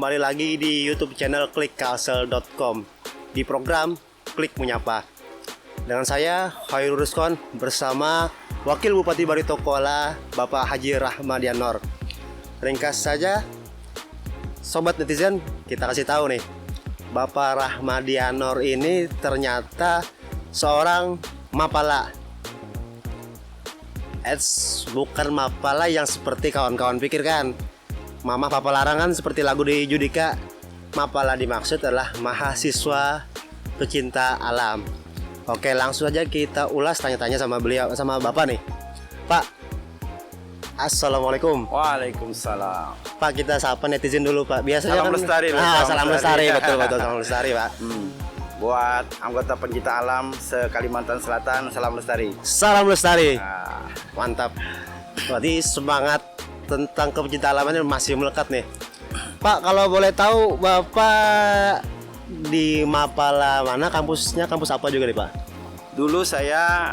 kembali lagi di YouTube channel klikkalsel.com di program Klik Menyapa. Dengan saya Khairul Rizkon bersama Wakil Bupati Barito Kuala Bapak Haji Rahmadian Noor. Ringkas saja, sobat netizen, kita kasih tahu nih, Bapak Rahmadian Noor ini ternyata seorang mapala. Bukan mapala yang seperti kawan-kawan pikirkan. Mama papa larangan seperti lagu di Judika. Mapala dimaksud adalah mahasiswa pecinta alam. Oke, langsung aja kita ulas tanya-tanya sama beliau, sama Bapak nih. Pak, Assalamualaikum. Waalaikumsalam. Pak, kita sapa netizen dulu, Pak. Biasanya Salam kan lestari, salam lestari, betul salam lestari, Pak. Buat anggota pencinta alam se-Kalimantan Selatan, salam lestari. Salam lestari. Nah, Mantap. Berarti semangat tentang kepecinta alamannya masih melekat nih. Pak, kalau boleh tahu Bapak di Mapala mana, kampusnya kampus apa juga nih, Pak? dulu saya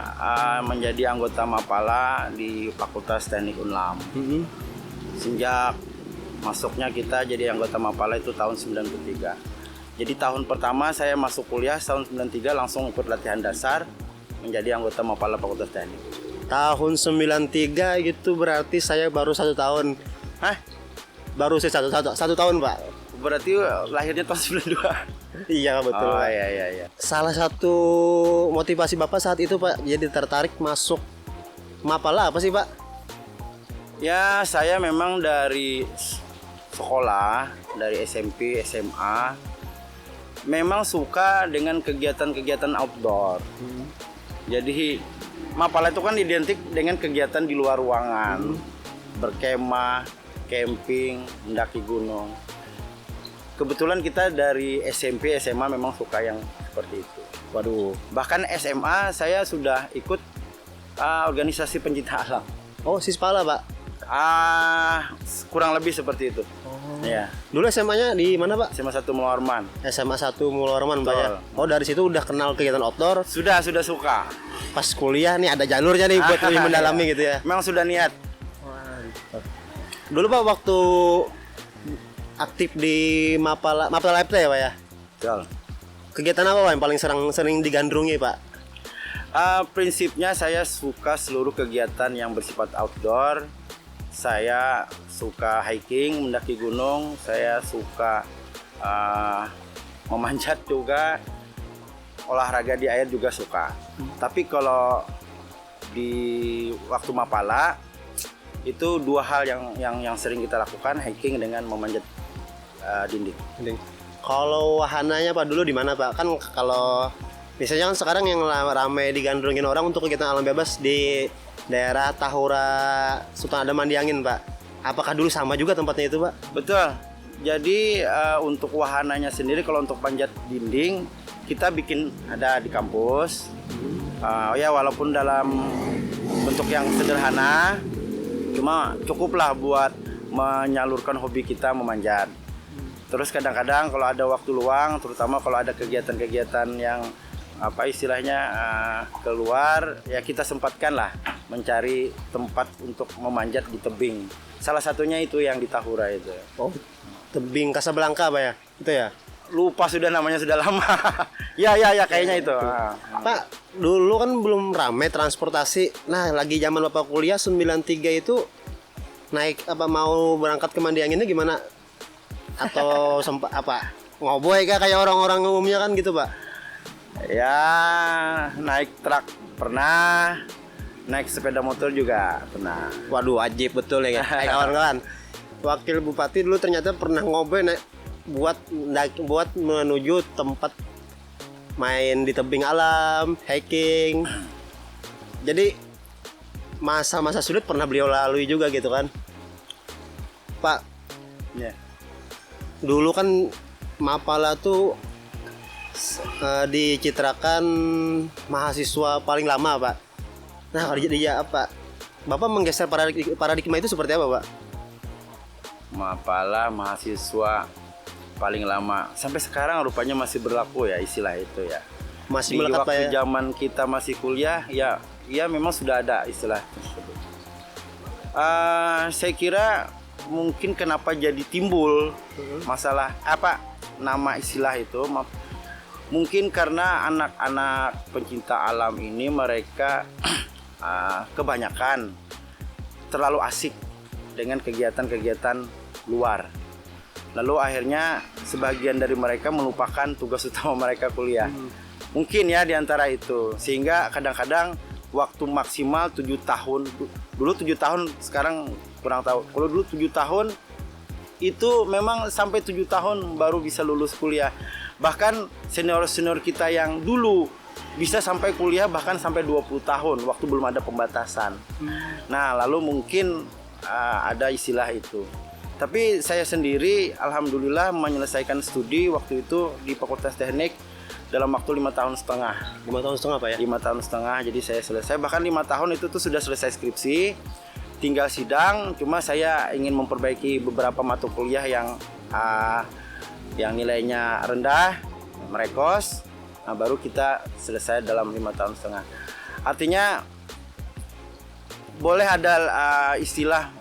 menjadi anggota Mapala di Fakultas Teknik Unlam. Sejak masuknya kita jadi anggota Mapala itu tahun 93. Jadi tahun pertama saya masuk kuliah tahun 93 langsung ikut latihan dasar menjadi anggota Mapala Fakultas Teknik. Tahun 93 gitu berarti saya baru 1 tahun. Hah? Baru saya satu tahun, Pak. Berarti lahirnya tahun 92. Iya, betul. Oh, Pak. iya. Salah satu motivasi Bapak saat itu, Pak, jadi tertarik masuk Mapala apa sih, Pak? Ya, saya memang dari sekolah, dari SMP, SMA, memang suka dengan kegiatan-kegiatan outdoor. Jadi Mapala itu kan identik dengan kegiatan di luar ruangan, berkemah, camping, mendaki gunung. Kebetulan kita dari SMP, SMA memang suka yang seperti itu. Waduh. Bahkan SMA saya sudah ikut organisasi pencinta alam. Oh, Sispala, Pak. Kurang lebih seperti itu. Ya. Dulu SMA-nya di mana, Pak? SMA 1 Mulorman. SMA 1 Mulorman, Pak ya. Betul. Oh, dari situ udah kenal kegiatan outdoor. Sudah suka. Pas kuliah nih ada jalurnya nih buat lebih mendalami gitu ya. Memang sudah niat. Dulu, Pak, waktu aktif di Mapala FT ya, Pak ya. Betul. Kegiatan apa, Pak, yang paling sering digandrungi, Pak? Prinsipnya saya suka seluruh kegiatan yang bersifat outdoor. Saya suka hiking, mendaki gunung. Saya suka memanjat juga. Olahraga di air juga suka. Tapi kalau di waktu Mapala itu 2 hal yang sering kita lakukan, hiking dengan memanjat dinding. Kalau wahananya, Pak, dulu di mana, Pak? Kan kalau misalnya kan sekarang yang ramai digandrungin orang untuk kegiatan alam bebas di daerah Tahura Sultan Adam Mandiangin, Pak. Apakah dulu sama juga tempatnya itu, Pak? Betul. Jadi untuk wahananya sendiri, kalau untuk panjat dinding kita bikin ada di kampus. Ya walaupun dalam bentuk yang sederhana, cuma cukuplah buat menyalurkan hobi kita memanjat. Terus kadang-kadang kalau ada waktu luang, terutama kalau ada kegiatan-kegiatan yang apa istilahnya keluar, ya kita sempatkan lah mencari tempat untuk memanjat di tebing. Salah satunya itu yang di Tahura itu. Oh, tebing Kasablanka, Pak ya? Itu ya? Lupa sudah namanya, sudah lama. ya kayaknya itu. Pak, dulu kan belum ramai transportasi. Nah, lagi zaman Bapak kuliah 93 itu naik apa, mau berangkat ke Mandianginnya gimana? Atau sempat apa? Ngoboy kah kayak orang-orang umumnya kan gitu, Pak? Ya, naik truk pernah, naik sepeda motor juga pernah. Waduh, wajib betul ya. Kawan-kawan, Wakil Bupati dulu ternyata pernah ngoboy naik buat menuju tempat main di tebing alam, hiking. Jadi masa-masa sulit pernah beliau lalui juga gitu kan, Pak. Ya. Dulu kan Mapala tuh dicitrakan mahasiswa paling lama, Pak. Nah, kalau dia apa, Bapak menggeser paradigma itu seperti apa, Pak? Mapala mahasiswa paling lama sampai sekarang rupanya masih berlaku ya istilah itu ya. Masih Di melekat, Pak waktu ya? zaman kita masih kuliah ya memang sudah ada istilah tersebut. Saya kira mungkin kenapa jadi timbul masalah apa nama istilah itu, mungkin karena anak-anak pencinta alam ini mereka kebanyakan terlalu asik dengan kegiatan-kegiatan luar. Lalu akhirnya sebagian dari mereka melupakan tugas utama mereka kuliah. Mungkin ya diantara itu. Sehingga kadang-kadang waktu maksimal 7 tahun. Dulu 7 tahun, sekarang kurang tahu. Kalau dulu 7 tahun, itu memang sampai 7 tahun baru bisa lulus kuliah. Bahkan senior-senior kita yang dulu bisa sampai kuliah bahkan sampai 20 tahun waktu belum ada pembatasan. Nah, lalu mungkin ada istilah itu. Tapi saya sendiri alhamdulillah menyelesaikan studi waktu itu di Fakultas Teknik dalam waktu 5 tahun setengah. 5 tahun setengah Pak ya? 5 tahun setengah, jadi saya selesai. Bahkan 5 tahun itu tuh sudah selesai skripsi, tinggal sidang. Cuma saya ingin memperbaiki beberapa mata kuliah yang nilainya rendah, merekos. Nah, baru kita selesai dalam 5 tahun setengah. Artinya boleh ada istilah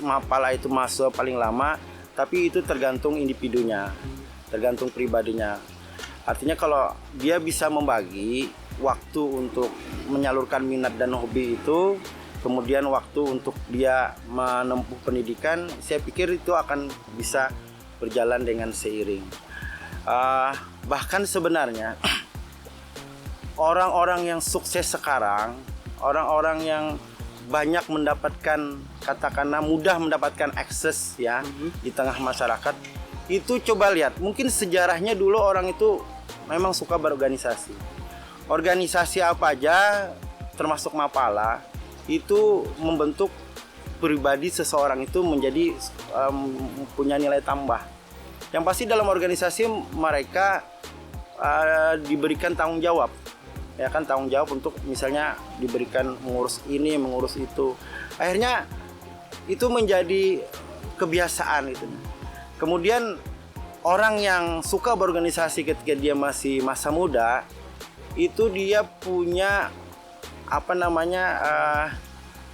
mapala itu mahasiswa paling lama, tapi itu tergantung individunya, tergantung pribadinya. Artinya kalau dia bisa membagi waktu untuk menyalurkan minat dan hobi itu, kemudian waktu untuk dia menempuh pendidikan, saya pikir itu akan bisa berjalan dengan seiring. Bahkan sebenarnya orang-orang yang sukses sekarang, orang-orang yang banyak mendapatkan, katakanlah mudah mendapatkan akses ya di tengah masyarakat, itu coba lihat, mungkin sejarahnya dulu orang itu memang suka berorganisasi. Organisasi apa aja termasuk mapala itu membentuk pribadi seseorang itu menjadi punya nilai tambah. Yang pasti dalam organisasi mereka diberikan tanggung jawab. Ya kan, tanggung jawab untuk misalnya diberikan mengurus ini, mengurus itu. Akhirnya itu menjadi kebiasaan itu. Kemudian orang yang suka berorganisasi ketika dia masih masa muda, itu dia punya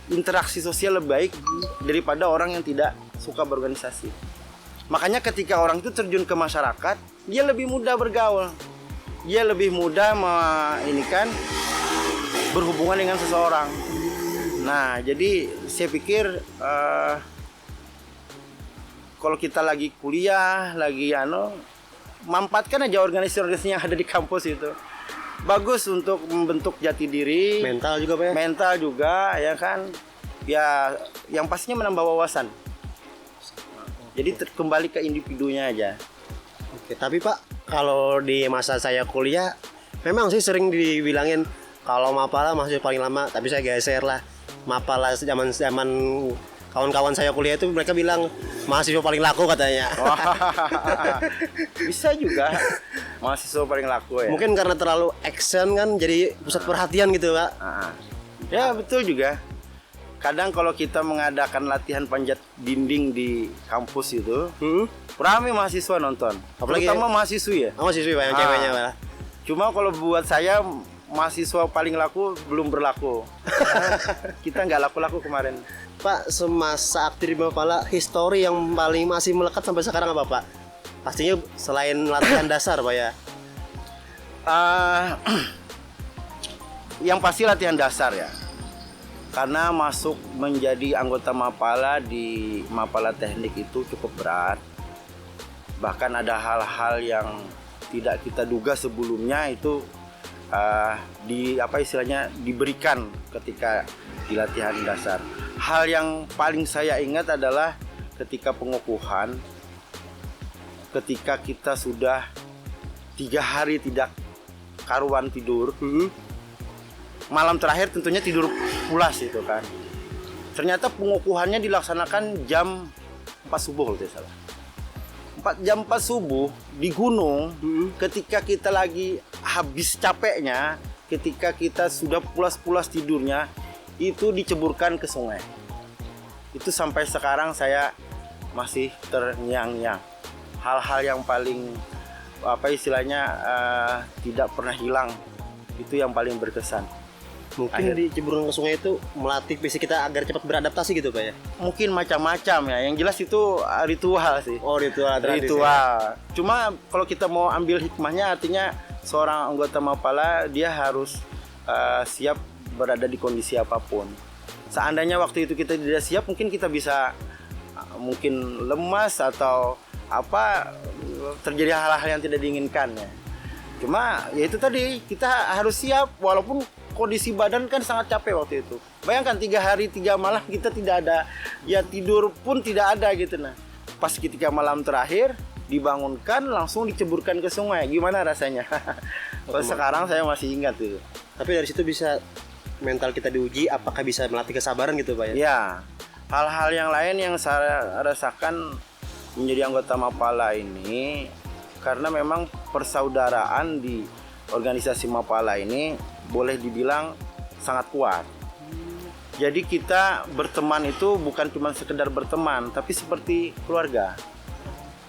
interaksi sosial lebih baik daripada orang yang tidak suka berorganisasi. Makanya ketika orang itu terjun ke masyarakat, dia lebih mudah bergaul. Dia lebih mudah berhubungan dengan seseorang. Nah, jadi saya pikir kalau kita lagi kuliah, manfaatkan aja organisasi-organisasi yang ada di kampus itu. Bagus untuk membentuk jati diri. Mental juga Pak ya? Mental juga, ya kan. Ya, yang pastinya menambah wawasan. Jadi kembali ke individunya aja. Oke, tapi Pak, kalau di masa saya kuliah, memang sih sering dibilangin kalau mapala masih paling lama. Tapi saya geser lah, mapala zaman kawan-kawan saya kuliah itu mereka bilang mahasiswa paling laku katanya. Bisa juga mahasiswa paling laku ya. Mungkin karena terlalu action kan, jadi pusat perhatian gitu Pak. Ya betul juga. Kadang kalau kita mengadakan latihan panjat dinding di kampus itu, ramai mahasiswa nonton. Apalagi terutama mahasiswi ya. Mahasiswi Pak yang ceweknya Pak. Cuma kalau buat saya mahasiswa paling laku belum berlaku. Kita nggak laku-laku kemarin. Pak, semasa aktif di Mapala, histori yang paling masih melekat sampai sekarang apa Pak? Pastinya selain latihan dasar Pak ya. Yang pasti latihan dasar ya. Karena masuk menjadi anggota Mapala di Mapala Teknik itu cukup berat. Bahkan ada hal-hal yang tidak kita duga sebelumnya itu diberikan ketika di latihan dasar. Hal yang paling saya ingat adalah ketika pengukuhan, ketika kita sudah 3 hari tidak karuan tidur. Malam terakhir tentunya tidur pulas itu kan. Ternyata pengukuhannya dilaksanakan jam 4 subuh kalau tidak salah. Jam 4 subuh di gunung, ketika kita lagi habis capeknya, ketika kita sudah pulas-pulas tidurnya, itu diceburkan ke sungai. Itu sampai sekarang saya masih terngiang-ngiang. Hal-hal yang paling tidak pernah hilang, itu yang paling berkesan. Mungkin di ceburan ke sungai itu melatih fisik kita agar cepat beradaptasi gitu Pak ya? Mungkin macam-macam ya. Yang jelas itu ritual sih. Oh ritual tradisi. Ritual. Cuma kalau kita mau ambil hikmahnya, artinya seorang anggota Mapala dia harus siap berada di kondisi apapun. Seandainya waktu itu kita tidak siap, mungkin kita bisa mungkin lemas atau apa, terjadi hal-hal yang tidak diinginkan ya. Cuma ya itu tadi, kita harus siap walaupun kondisi badan kan sangat capek waktu itu. Bayangkan 3 hari 3 malam kita tidak ada, ya tidur pun tidak ada gitu. Nah pas ketika malam terakhir dibangunkan langsung diceburkan ke sungai, gimana rasanya? Kalau sekarang saya masih ingat itu. Tapi dari situ bisa mental kita diuji, apakah bisa melatih kesabaran gitu Pak ya? Ya, hal-hal yang lain yang saya rasakan menjadi anggota Mapala ini, karena memang persaudaraan di organisasi Mapala ini boleh dibilang sangat kuat. Jadi kita berteman itu bukan cuma sekedar berteman, tapi seperti keluarga.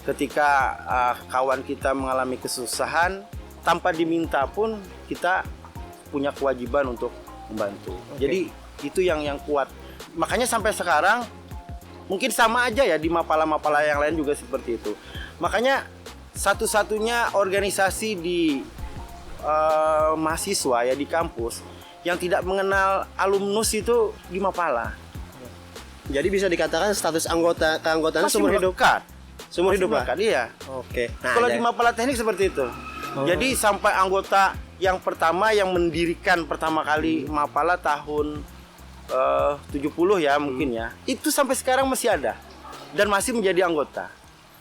Ketika kawan kita mengalami kesusahan, tanpa diminta pun kita punya kewajiban untuk membantu. Jadi itu yang kuat. Makanya sampai sekarang mungkin sama aja ya di Mapala-Mapala yang lain juga seperti itu. Makanya satu-satunya organisasi di mahasiswa ya di kampus yang tidak mengenal alumnus itu di Mapala. Jadi bisa dikatakan status keanggotaan Masih seumur hidup. Seumur hidup Pak? Iya. Oke. Kalau di Mapala Teknik seperti itu. Jadi sampai anggota yang pertama yang mendirikan pertama kali Mapala tahun 70 ya mungkin ya. Itu sampai sekarang masih ada dan masih menjadi anggota.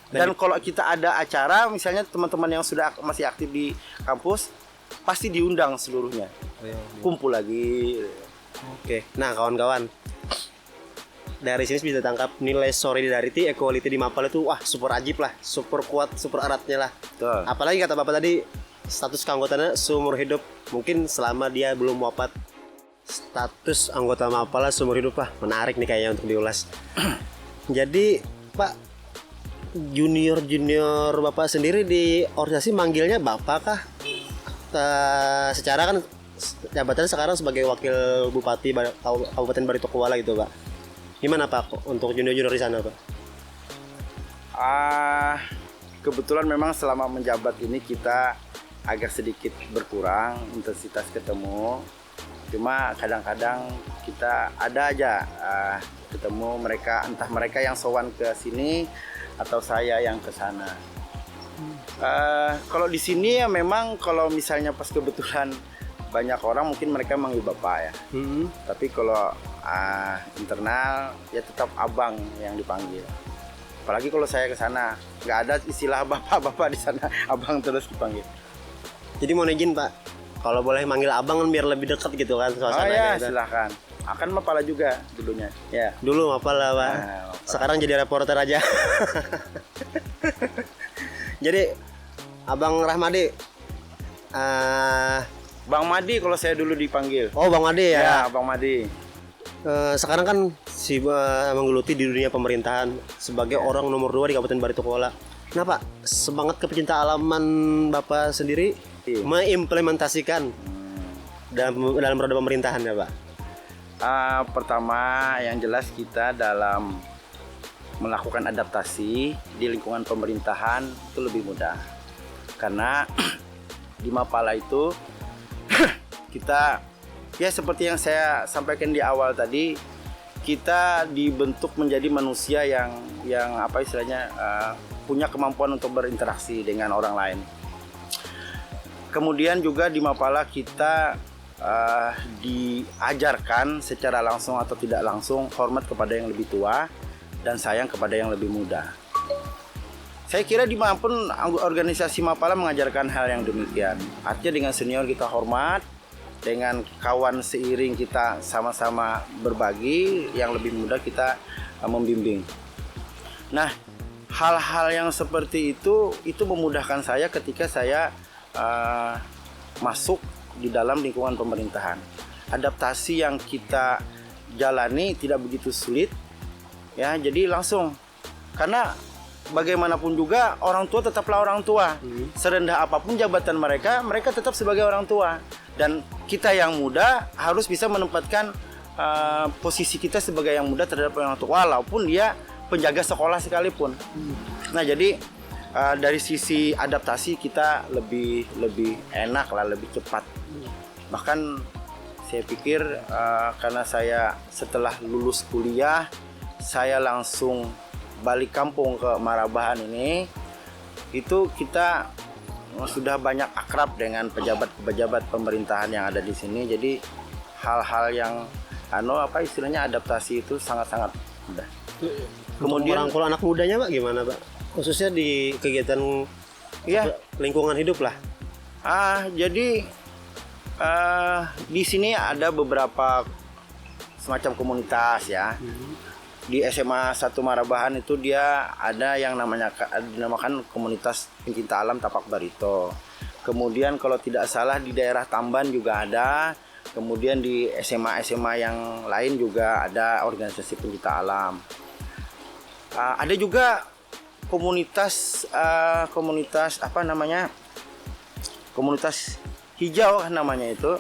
Dan kalau kita ada acara misalnya teman-teman yang sudah masih aktif di kampus pasti diundang seluruhnya. Kumpul lagi. Oke. Nah, kawan-kawan. Dari sini bisa tangkap nilai solidarity, equality di Mapala itu wah super ajib lah, super kuat, super eratnya lah. Betul. Apalagi kata Bapak tadi status keanggotaannya seumur hidup, mungkin selama dia belum wafat. Status anggota Mapala seumur hidup Pak, menarik nih kayaknya untuk diulas. Jadi Pak, junior Bapak sendiri di organisasi manggilnya Bapak kah? Secara kan jabatannya sekarang sebagai wakil Bupati Kabupaten Barito Kuala gitu Pak. Gimana Pak untuk junior di sana Pak? Kebetulan memang selama menjabat ini kita agak sedikit berkurang intensitas ketemu. Cuma kadang-kadang kita ada aja ketemu mereka, entah mereka yang sowan ke sini atau saya yang ke sana. Kalau di sini ya memang kalau misalnya pas kebetulan banyak orang mungkin mereka manggil Bapak ya. Tapi kalau internal ya tetap Abang yang dipanggil. Apalagi kalau saya ke sana nggak ada istilah Bapak di sana, Abang terus dipanggil. Jadi mau izin Pak, kalau boleh manggil Abang kan biar lebih dekat gitu kan suasananya. Oh ya gitu. silahkan. Akan Mapala juga dulunya. Ya. Dulu Mapala Pak. Mapala. Sekarang jadi reporter aja. Jadi Abang Rahmadi, Bang Madi kalau saya dulu dipanggil. oh Bang Madi ya. Ya, Bang Madi. Sekarang kan menggeluti di dunia pemerintahan sebagai orang nomor 2 di Kabupaten Barito Kuala. Nah Pak, semangat kepecinta alaman Bapak sendiri mengimplementasikan dalam roda pemerintahan ya Pak? Pertama yang jelas kita dalam melakukan adaptasi di lingkungan pemerintahan itu lebih mudah. Karena di Mapala itu kita ya seperti yang saya sampaikan di awal tadi, kita dibentuk menjadi manusia yang apa istilahnya punya kemampuan untuk berinteraksi dengan orang lain. Kemudian juga di Mapala kita diajarkan secara langsung atau tidak langsung hormat kepada yang lebih tua dan sayang kepada yang lebih muda. Saya kira dimanapun organisasi Mapala mengajarkan hal yang demikian. Artinya dengan senior kita hormat, dengan kawan seiring kita sama-sama berbagi, yang lebih muda kita membimbing. Nah, hal-hal yang seperti itu memudahkan saya ketika saya masuk di dalam lingkungan pemerintahan. Adaptasi yang kita jalani tidak begitu sulit, ya. Jadi langsung, karena bagaimanapun juga orang tua tetaplah orang tua. Serendah apapun jabatan mereka tetap sebagai orang tua. Dan kita yang muda harus bisa menempatkan posisi kita sebagai yang muda terhadap orang tua, walaupun dia penjaga sekolah sekalipun. Nah, jadi dari sisi adaptasi kita lebih enak lah, lebih cepat. Bahkan saya pikir karena saya setelah lulus kuliah, saya langsung balik kampung ke Marabahan ini, itu kita sudah banyak akrab dengan pejabat-pejabat pemerintahan yang ada di sini. Jadi hal-hal yang istilahnya adaptasi itu sangat-sangat mudah. Kemudian kalau anak mudanya Pak gimana Pak? Khususnya di kegiatan lingkungan hidup lah. Jadi di sini ada beberapa semacam komunitas ya. Di SMA 1 Marabahan itu dia ada yang dinamakan komunitas pencinta alam Tapak Barito. Kemudian kalau tidak salah di daerah Tamban juga ada. Kemudian di SMA yang lain juga ada organisasi pencinta alam. Ada juga komunitas komunitas hijau namanya itu.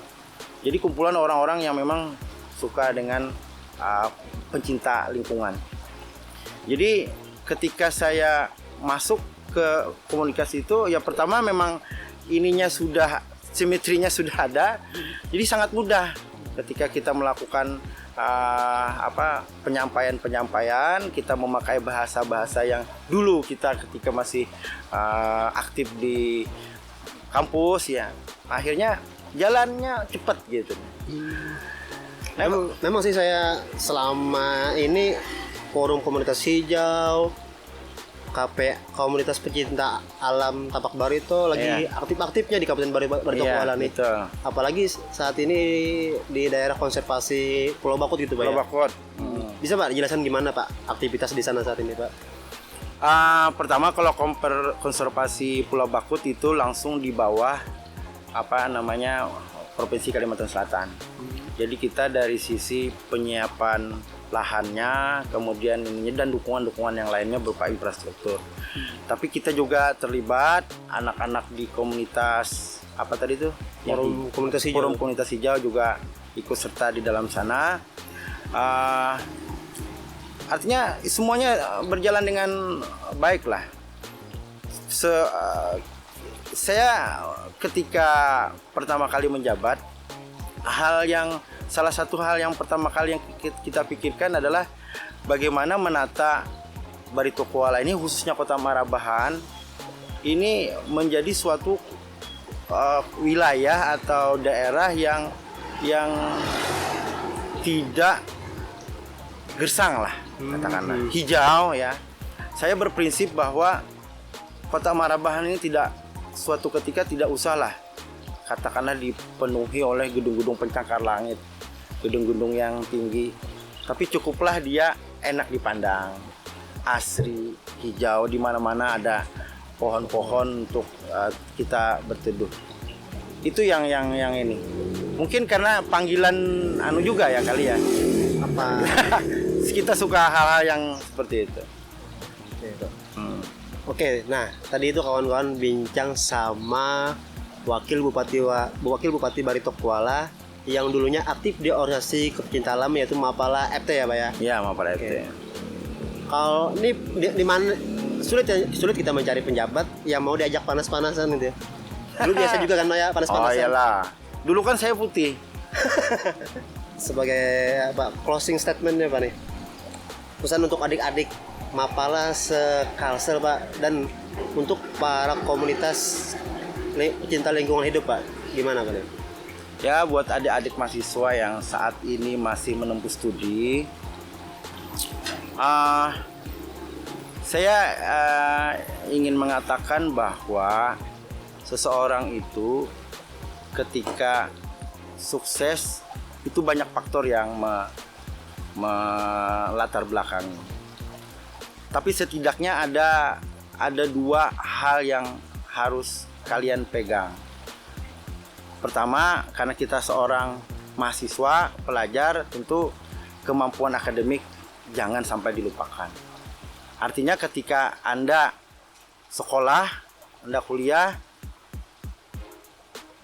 Jadi kumpulan orang-orang yang memang suka dengan pencinta lingkungan. Jadi ketika saya masuk ke komunikasi itu, ya pertama memang simetrinya sudah ada. Jadi sangat mudah ketika kita melakukan penyampaian, kita memakai bahasa-bahasa yang dulu kita ketika masih aktif di kampus ya. Akhirnya jalannya cepat gitu. Memang sih saya selama ini forum komunitas hijau, komunitas pecinta alam Tapak Barito lagi aktif-aktifnya di Kabupaten Barito Kuala nih. Apalagi saat ini di daerah konservasi Pulau Bakut gitu Pak. Pulau Bakut. Bisa Pak jelaskan gimana Pak aktivitas di sana saat ini Pak? Pertama kalau konservasi Pulau Bakut itu langsung di bawah Provinsi Kalimantan Selatan. Jadi kita dari sisi penyiapan lahannya, kemudian dan dukungan-dukungan yang lainnya berupa infrastruktur. Tapi kita juga terlibat anak-anak di komunitas Forum komunitas hijau juga ikut serta di dalam sana. Artinya semuanya berjalan dengan baik lah. Saya ketika pertama kali menjabat, salah satu hal yang pertama kali yang kita pikirkan adalah bagaimana menata Barito Kuala ini, khususnya Kota Marabahan ini menjadi suatu wilayah atau daerah yang tidak gersang lah, katakanlah hijau ya. Saya berprinsip bahwa Kota Marabahan ini suatu ketika tidak usahlah katakanlah dipenuhi oleh gedung-gedung pencakar langit, gedung-gedung yang tinggi, tapi cukuplah dia enak dipandang, asri, hijau, di mana-mana ada pohon-pohon untuk kita berteduh. Itu yang ini. Mungkin karena panggilan juga ya kali ya. Apa? Kita suka hal-hal yang seperti itu. Oke, nah tadi itu kawan-kawan bincang sama Wakil Bupati Barito Kuala yang dulunya aktif di organisasi pecinta alam yaitu Mapala FT ya Pak ya? Iya, Mapala FT. Kalau ini di mana sulit kita mencari penjabat yang mau diajak panas-panasan gitu ya? Dulu biasa juga kan Pak ya panas-panasan? Oh iyalah, dulu kan saya putih. Sebagai closing statementnya Pak nih, pesan untuk adik-adik Mapala se-Kalsel Pak, dan untuk para komunitas pecinta lingkungan hidup Pak, gimana Pak? Ya, buat adik-adik mahasiswa yang saat ini masih menempuh studi, saya ingin mengatakan bahwa seseorang itu ketika sukses itu banyak faktor yang melatar belakang. Tapi setidaknya ada dua hal yang harus kalian pegang. Pertama, karena kita seorang mahasiswa, pelajar, tentu kemampuan akademik jangan sampai dilupakan. Artinya ketika Anda sekolah, Anda kuliah,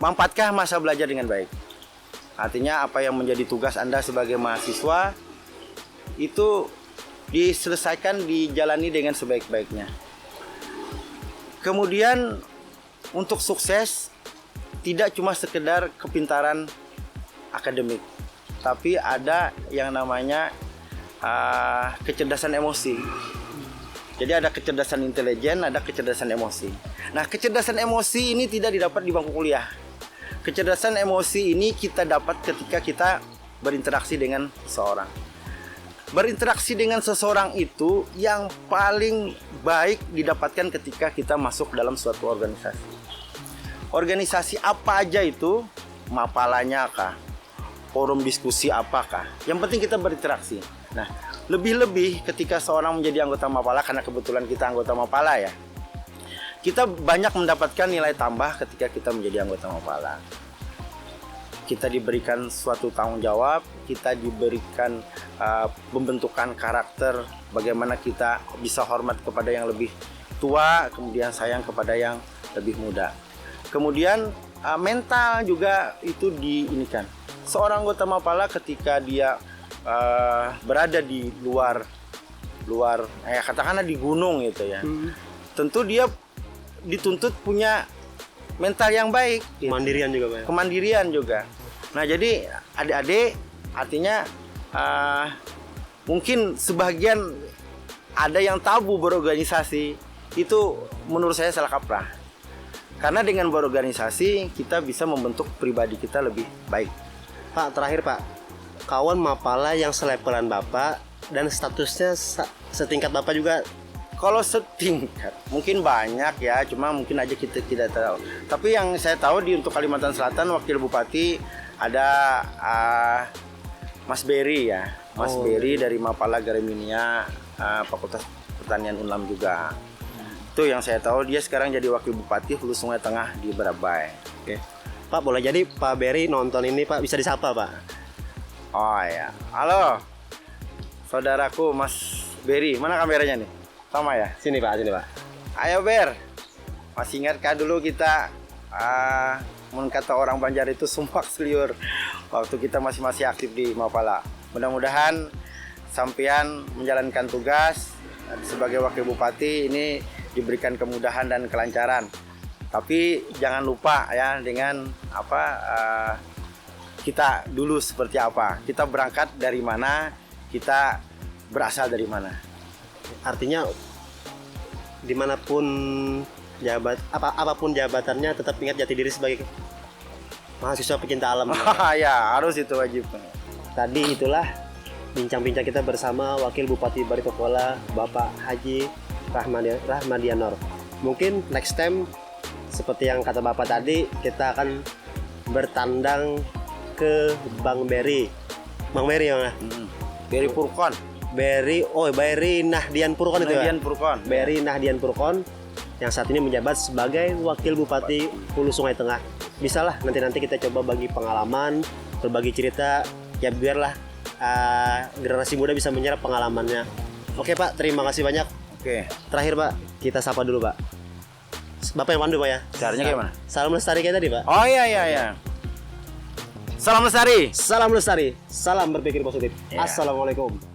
mampatkah masa belajar dengan baik? Artinya apa yang menjadi tugas Anda sebagai mahasiswa itu diselesaikan, dijalani dengan sebaik-baiknya. Kemudian untuk sukses tidak cuma sekedar kepintaran akademik, tapi ada yang namanya kecerdasan emosi. Jadi ada kecerdasan intelijen, ada kecerdasan emosi. Nah, kecerdasan emosi ini tidak didapat di bangku kuliah. Kecerdasan emosi ini kita dapat ketika kita berinteraksi dengan seseorang. Berinteraksi dengan seseorang itu yang paling baik didapatkan ketika kita masuk dalam suatu organisasi. Organisasi apa aja itu, mapalanya kah, forum diskusi apakah, yang penting kita berinteraksi. Nah, lebih-lebih ketika seorang menjadi anggota mapala, karena kebetulan kita anggota mapala ya, kita banyak mendapatkan nilai tambah ketika kita menjadi anggota mapala. Kita diberikan suatu tanggung jawab, kita diberikan pembentukan karakter, bagaimana kita bisa hormat kepada yang lebih tua, kemudian sayang kepada yang lebih muda. Kemudian mental juga itu diinikan. Seorang anggota mapala ketika dia berada di luar katakanlah di gunung gitu ya, tentu dia dituntut punya mental yang baik, Kemandirian juga Pak. Kemandirian juga. Nah, jadi adik-adik artinya mungkin sebagian ada yang tabu berorganisasi, itu menurut saya salah kaprah. Karena dengan berorganisasi kita bisa membentuk pribadi kita lebih baik. Pak, terakhir Pak, kawan mapala yang selevelan Bapak dan statusnya setingkat Bapak juga. Kalau setingkat mungkin banyak ya, cuma mungkin aja kita tidak tahu. Tapi yang saya tahu untuk Kalimantan Selatan, Wakil Bupati ada Mas Berry ya, Mas Berry dari Mapala Graminia, Fakultas Pertanian Unlam juga. Itu yang saya tahu, dia sekarang jadi Wakil Bupati Hulu Sungai Tengah di Barabai. Oke. Pak, boleh jadi Pak Berry nonton ini Pak, bisa disapa Pak? Oh ya, halo saudaraku Mas Berry, mana kameranya nih? Sama ya? Sini Pak, sini Pak. Ayo Ber, masih ingatkah dulu kita kata orang Banjar itu sumpah seliur waktu kita masih aktif di Mapala. Mudah-mudahan sampean menjalankan tugas sebagai Wakil Bupati ini diberikan kemudahan dan kelancaran. Tapi jangan lupa ya dengan kita dulu seperti apa. Kita berangkat dari mana, kita berasal dari mana. Artinya dimanapun apapun jabatannya, tetap ingat jati diri sebagai mahasiswa pecinta alam. Ya, harus itu wajib. Tadi itulah bincang-bincang kita bersama Wakil Bupati Baritokwala, Bapak Haji Rahmadianor. Mungkin next time seperti yang kata Bapak tadi, kita akan bertandang ke Bang Berry. Bang Berry ya? Berry Purkon. Berry Nahdian Purkon itu ya? Berry Nahdian Purkon yang saat ini menjabat sebagai Wakil Bupati Hulu Sungai Tengah. Bisalah nanti kita coba bagi pengalaman, berbagi cerita, ya biarlah generasi muda bisa menyerap pengalamannya. Oke Pak, terima kasih banyak. Oke. Terakhir Pak, kita sapa dulu Pak. Bapak yang pandu Pak ya? Caranya gimana? Salam lestari kayak tadi Pak. Oh iya. Salam lestari. Salam lestari, salam berpikir positif. Iya. Assalamualaikum.